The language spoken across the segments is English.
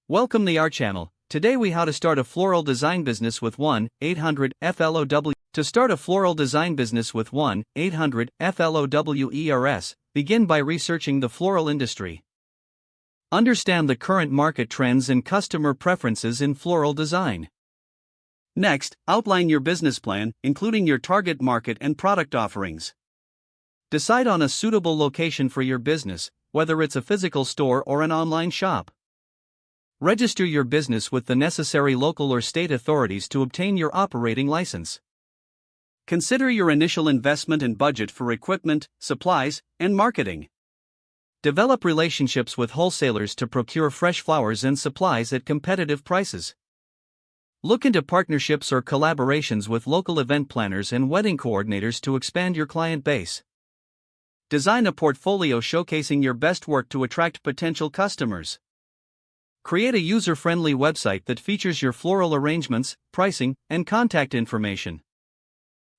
Welcome to our channel. Today we how to start a floral design business with 1-800-FLOW. To start a floral design business with 1-800-FLOWERS, begin by researching the floral industry. Understand the current market trends and customer preferences in floral design. Next, outline your business plan, including your target market and product offerings. Decide on a suitable location for your business, whether it's a physical store or an online shop. Register your business with the necessary local or state authorities to obtain your operating license. Consider your initial investment and budget for equipment, supplies, and marketing. Develop relationships with wholesalers to procure fresh flowers and supplies at competitive prices. Look into partnerships or collaborations with local event planners and wedding coordinators to expand your client base. Design a portfolio showcasing your best work to attract potential customers. Create a user-friendly website that features your floral arrangements, pricing, and contact information.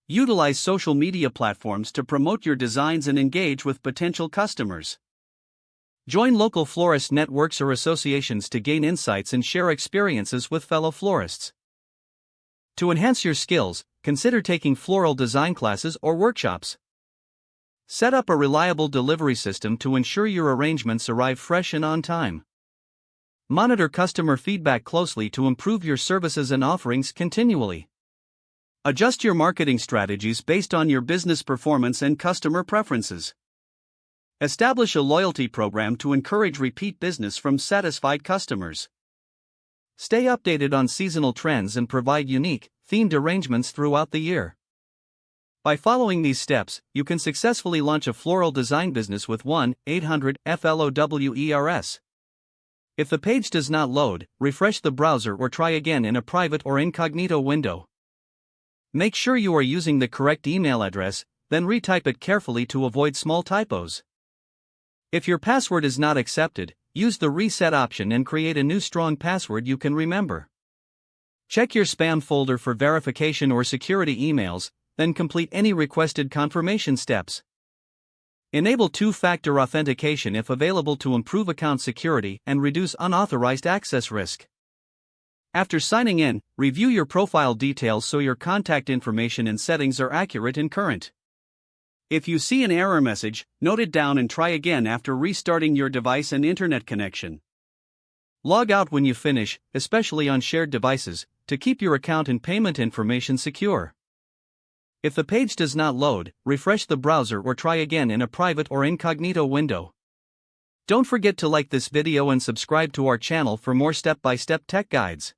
Utilize social media platforms to promote your designs and engage with potential customers. Join local florist networks or associations to gain insights and share experiences with fellow florists. To enhance your skills, consider taking floral design classes or workshops. Set up a reliable delivery system to ensure your arrangements arrive fresh and on time. Monitor customer feedback closely to improve your services and offerings continually. Adjust your marketing strategies based on your business performance and customer preferences. Establish a loyalty program to encourage repeat business from satisfied customers. Stay updated on seasonal trends and provide unique, themed arrangements throughout the year. By following these steps, you can successfully launch a floral design business with 1-800-FLOWERS. If the page does not load, refresh the browser or try again in a private or incognito window. Make sure you are using the correct email address, then retype it carefully to avoid small typos. If your password is not accepted, use the reset option and create a new strong password you can remember. Check your spam folder for verification or security emails, then complete any requested confirmation steps. Enable two-factor authentication if available to improve account security and reduce unauthorized access risk. After signing in, review your profile details so your contact information and settings are accurate and current. If you see an error message, note it down and try again after restarting your device and internet connection. Log out when you finish, especially on shared devices, to keep your account and payment information secure. If the page does not load, refresh the browser or try again in a private or incognito window. Don't forget to like this video and subscribe to our channel for more step-by-step tech guides.